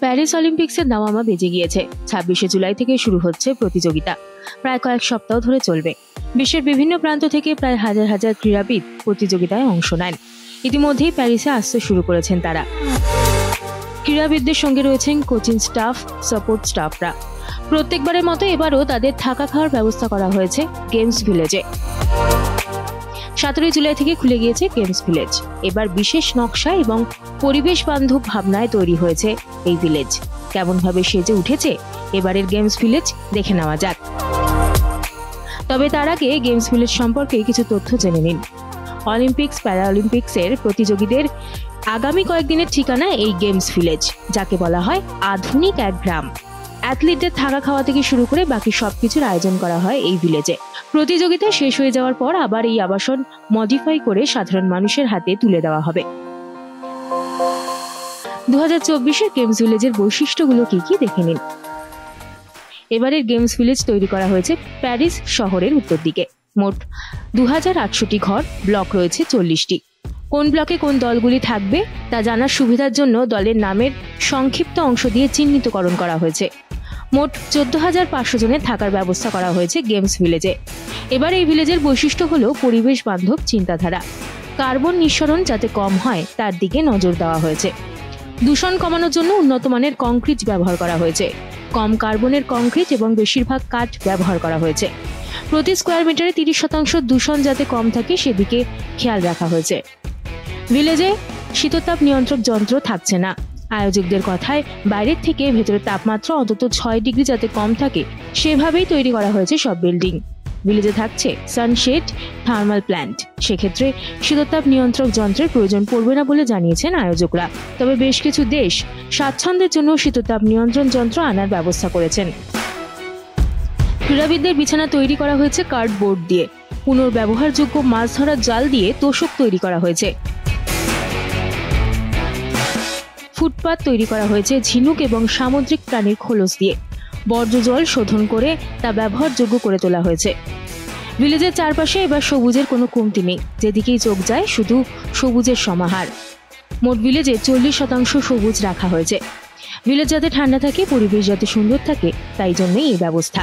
Paris অলিম্পিক্সের দামামা বেজে গিয়েছে। 26শে জুলাই থেকে শুরু হচ্ছে প্রতিযোগিতা। প্রায় কয়েক সপ্তাহ ধরে চলবে। বিশ্বের বিভিন্ন প্রান্ত থেকে প্রায় হাজার হাজার ক্রীড়াবিদ প্রতিযোগিতায় অংশ নেন। ইতিমধ্যেই প্যারিসে আসতে শুরু করেছেন তারা। ক্রীড়াবিদদের সঙ্গে রয়েছেন কোচিং স্টাফ, সাপোর্ট স্টাফরা। প্রত্যেকবারের মতো এবারও তাদের থাকা খাওয়ার ব্যবস্থা করা হয়েছে গেমস ভিলেজে। 17 জুলাই থেকে খুলে গিয়েছে গেমস ভিলেজ। এবার বিশেষ নকশা এবং পরিবেশ বান্ধব ভাবনায় তৈরি হয়েছে এই ভিলেজ। কেমন ভাবে সেজে উঠেছে এবারের গেমস ভিলেজ দেখে নেওয়া যাক। তবে তার আগে গেমস ভিলেজ সম্পর্কে কিছু তথ্য জেনে নিন। অলিম্পিক্স, প্যারাঅলিম্পিক্সের প্রতিযোগীদের আগামী কয়েকদিনের ঠিকানা এই গেমস ভিলেজ, যাকে বলা হয় আধুনিক এক গ্রাম। অ্যাথলিটদের থাকা খাওয়া থেকে শুরু করে বাকি সবকিছুর আয়োজন করা হয় এই ভিলেজে। প্রতিযোগিতা শেষ হয়ে যাওয়ার পর আবার এই আবাসন মডিফাই করে সাধারণ মানুষের হাতে তুলে দেওয়া হবে। 2024-এর গেমস ভিলেজের বৈশিষ্ট্যগুলো কি দেখে নিন। এবারের গেমস ভিলেজ তৈরি করা হয়েছে প্যারিস শহরের উত্তর দিকে। মোট 2800টি ঘর, ব্লক রয়েছে 40টি। কোন ব্লকে কোন দলগুলি থাকবে তা জানার সুবিধার জন্য দলের নামের সংক্ষিপ্ত অংশ দিয়ে চিহ্নিতকরণ করা হয়েছে। মোট 14,500 জনের থাকার ব্যবস্থা করা হয়েছে গেমস ভিলেজে। এবার এই ভিলেজের বৈশিষ্ট্য হলো পরিবেশ বান্ধব চিন্তাধারা। কার্বন নিঃসরণ যাতে কম হয় তার দিকে নজর দেওয়া হয়েছে। দূষণ কমানোর জন্য উন্নত মানের কংক্রিট ব্যবহার করা হয়েছে। কম কার্বনের কংক্রিট এবং বেশিরভাগ কাঠ ব্যবহার করা হয়েছে। প্রতি স্কোয়ার মিটারে 30% দূষণ যাতে কম থাকে সেদিকে খেয়াল রাখা হয়েছে। ভিলেজে শীততাপ নিয়ন্ত্রক যন্ত্র থাকছে না। আয়োজকদের কথায় বাইরের থেকে ভেতরের তাপমাত্রা অন্তত 6 ডিগ্রি যাতে কম থাকে সেভাবেই তৈরি করা হয়েছে সব বিল্ডিং। ভিলেজে থাকছে সানশেড থার্মাল প্ল্যান্ট। সেক্ষেত্রে শীততাপ নিয়ন্ত্রক যন্ত্রের প্রয়োজন পড়বে না বলে জানিয়েছেন আয়োজকরা। তবে বেশ কিছু দেশ স্বাচ্ছন্দ্যের জন্য শীততাপ নিয়ন্ত্রণ যন্ত্র আনার ব্যবস্থা করেছেন। ক্রীড়াবিদদের বিছানা তৈরি করা হয়েছে কার্ডবোর্ড দিয়ে। পুনর্ব্যবহারযোগ্য মাছ ধরার জাল দিয়ে তোষক তৈরি করা হয়েছে। ফুটপাত তৈরি করা হয়েছে ঝিনুক এবং সামুদ্রিক প্রাণীর খোলস দিয়ে। বর্জ্য জল শোধন করে তা ব্যবহারযোগ্য করে তোলা হয়েছে। ভিলেজের চারপাশে এবার সবুজের কোনো কমতি নেই। যেদিকেই চোখ যায় শুধু সবুজের সমাহার। মোট ভিলেজে 40% সবুজ রাখা হয়েছে। ভিলেজ যাতে ঠান্ডা থাকে, পরিবেশ যাতে সুন্দর থাকে, তাই জন্যই এই ব্যবস্থা।